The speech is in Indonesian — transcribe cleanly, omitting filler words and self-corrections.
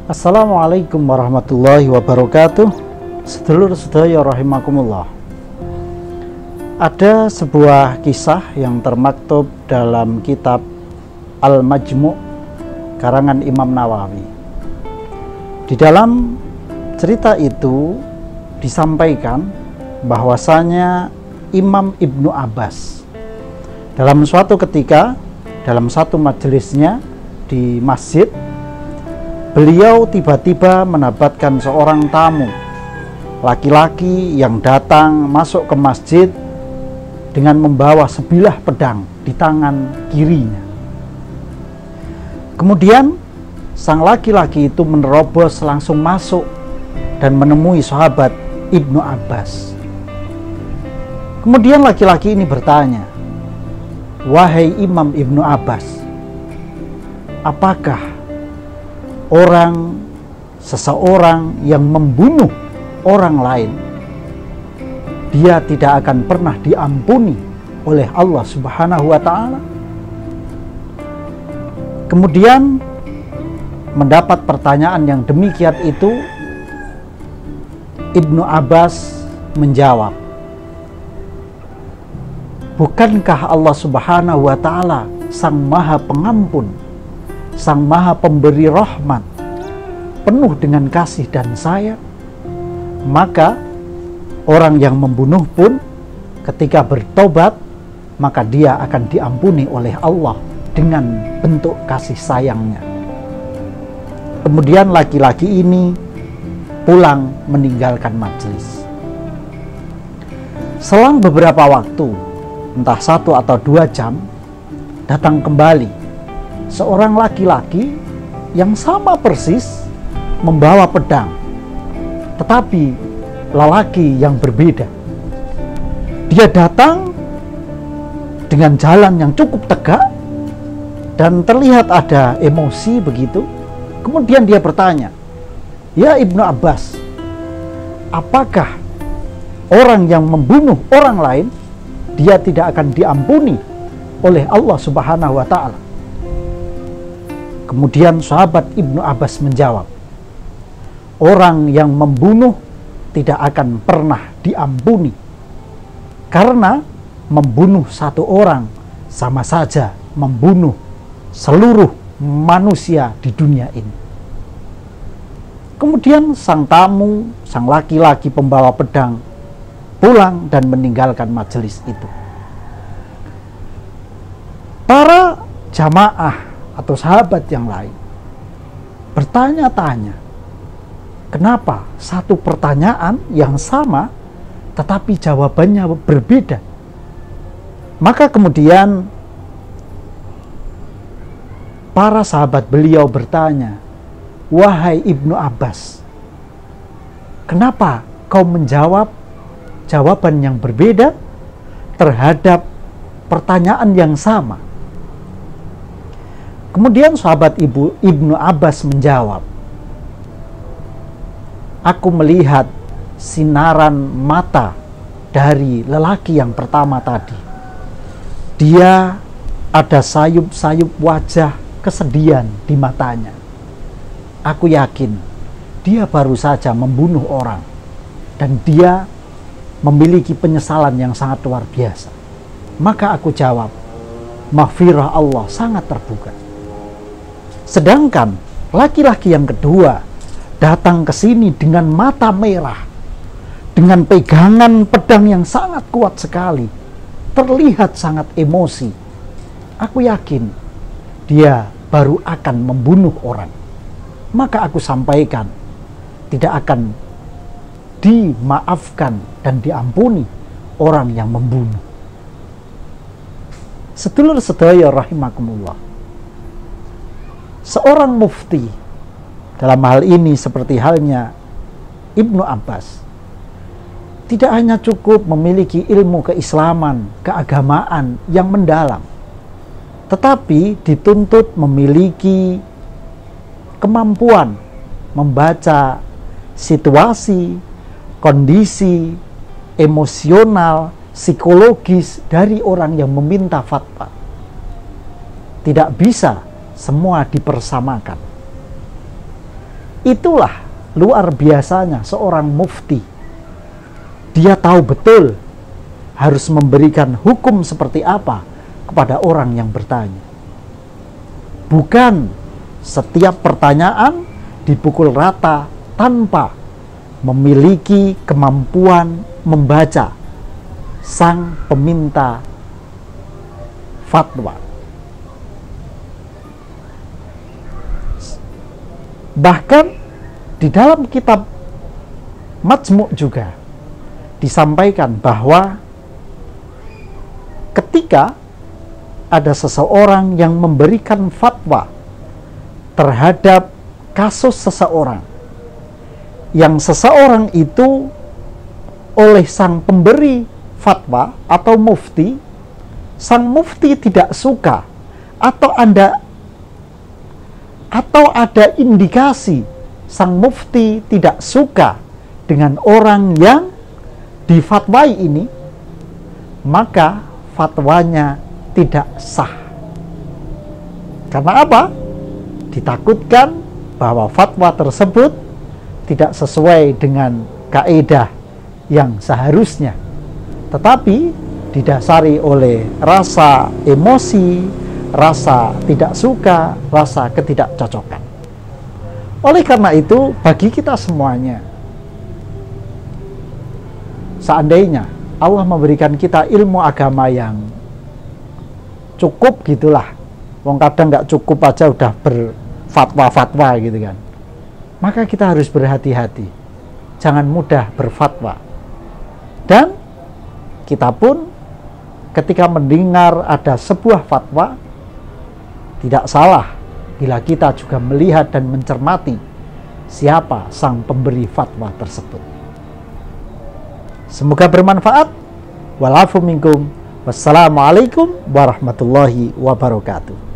Assalamualaikum warahmatullahi wabarakatuh. Sedulur sedaya rahimakumullah. Ada sebuah kisah yang termaktub dalam kitab Al-Majmu' karangan Imam Nawawi. Di dalam cerita itu disampaikan bahwasanya Imam Ibnu Abbas dalam suatu ketika, dalam satu majelisnya di masjid, beliau tiba-tiba mendapatkan seorang tamu laki-laki yang datang masuk ke masjid dengan membawa sebilah pedang di tangan kirinya. Kemudian sang laki-laki itu menerobos langsung masuk dan menemui sahabat Ibnu Abbas. Kemudian laki-laki ini bertanya, "Wahai Imam Ibnu Abbas, apakah seseorang yang membunuh orang lain, dia tidak akan pernah diampuni oleh Allah Subhanahu wa Ta'ala?" Kemudian mendapat pertanyaan yang demikian itu, Ibnu Abbas menjawab, "Bukankah Allah Subhanahu wa Ta'ala Sang Maha Pengampun, Sang Maha Pemberi rahmat, penuh dengan kasih dan sayang? Maka orang yang membunuh pun ketika bertobat, maka dia akan diampuni oleh Allah dengan bentuk kasih sayangnya." Kemudian laki-laki ini pulang meninggalkan majelis. Selang beberapa waktu, entah 1 atau 2 jam, datang kembali seorang laki-laki yang sama persis membawa pedang, tetapi lelaki yang berbeda. Dia datang dengan jalan yang cukup tegak dan terlihat ada emosi begitu. Kemudian dia bertanya, "Ya Ibnu Abbas, apakah orang yang membunuh orang lain, dia tidak akan diampuni oleh Allah Subhanahu wa Ta'ala?" Kemudian sahabat Ibnu Abbas menjawab, "Orang yang membunuh tidak akan pernah diampuni, karena membunuh satu orang sama saja membunuh seluruh manusia di dunia ini." Kemudian sang tamu, sang laki-laki pembawa pedang pulang dan meninggalkan majelis itu. Para jamaah atau sahabat yang lain bertanya-tanya, kenapa satu pertanyaan yang sama tetapi jawabannya berbeda? Maka kemudian para sahabat beliau bertanya, "Wahai Ibnu Abbas, kenapa kau menjawab jawaban yang berbeda terhadap pertanyaan yang sama?" Kemudian sahabat Ibnu Abbas menjawab, "Aku melihat sinaran mata dari lelaki yang pertama tadi. Dia ada sayup-sayup wajah kesedihan di matanya. Aku yakin dia baru saja membunuh orang dan dia memiliki penyesalan yang sangat luar biasa." Maka aku jawab, maghfirah Allah sangat terbuka. Sedangkan laki-laki yang kedua datang ke sini dengan mata merah, dengan pegangan pedang yang sangat kuat sekali, terlihat sangat emosi. Aku yakin dia baru akan membunuh orang. Maka aku sampaikan, tidak akan dimaafkan dan diampuni orang yang membunuh. Sedulur sedaya rahimakumullah, seorang mufti, dalam hal ini seperti halnya Ibnu Abbas, tidak hanya cukup memiliki ilmu keislaman, keagamaan yang mendalam, tetapi dituntut memiliki kemampuan membaca situasi, kondisi, emosional, psikologis dari orang yang meminta fatwa. Tidak bisa semua dipersamakan. Itulah luar biasanya seorang mufti. Dia tahu betul harus memberikan hukum seperti apa kepada orang yang bertanya. Bukan setiap pertanyaan dipukul rata tanpa memiliki kemampuan membaca sang peminta fatwa. Bahkan di dalam kitab Majmu' juga disampaikan bahwa ketika ada seseorang yang memberikan fatwa terhadap kasus seseorang, yang seseorang itu oleh sang pemberi fatwa atau mufti, sang mufti tidak suka atau ada indikasi sang mufti tidak suka dengan orang yang difatwai ini, maka fatwanya tidak sah. Karena apa? Ditakutkan bahwa fatwa tersebut tidak sesuai dengan kaidah yang seharusnya, tetapi didasari oleh rasa emosi, rasa tidak suka, rasa ketidakcocokan. Oleh karena itu, bagi kita semuanya, seandainya Allah memberikan kita ilmu agama yang cukup gitulah, wong kadang nggak cukup aja udah berfatwa-fatwa gitu kan, maka kita harus berhati-hati, jangan mudah berfatwa. Dan kita pun ketika mendengar ada sebuah fatwa, tidak salah bila kita juga melihat dan mencermati siapa sang pemberi fatwa tersebut. Semoga bermanfaat. Walafu minkum. Wassalamualaikum warahmatullahi wabarakatuh.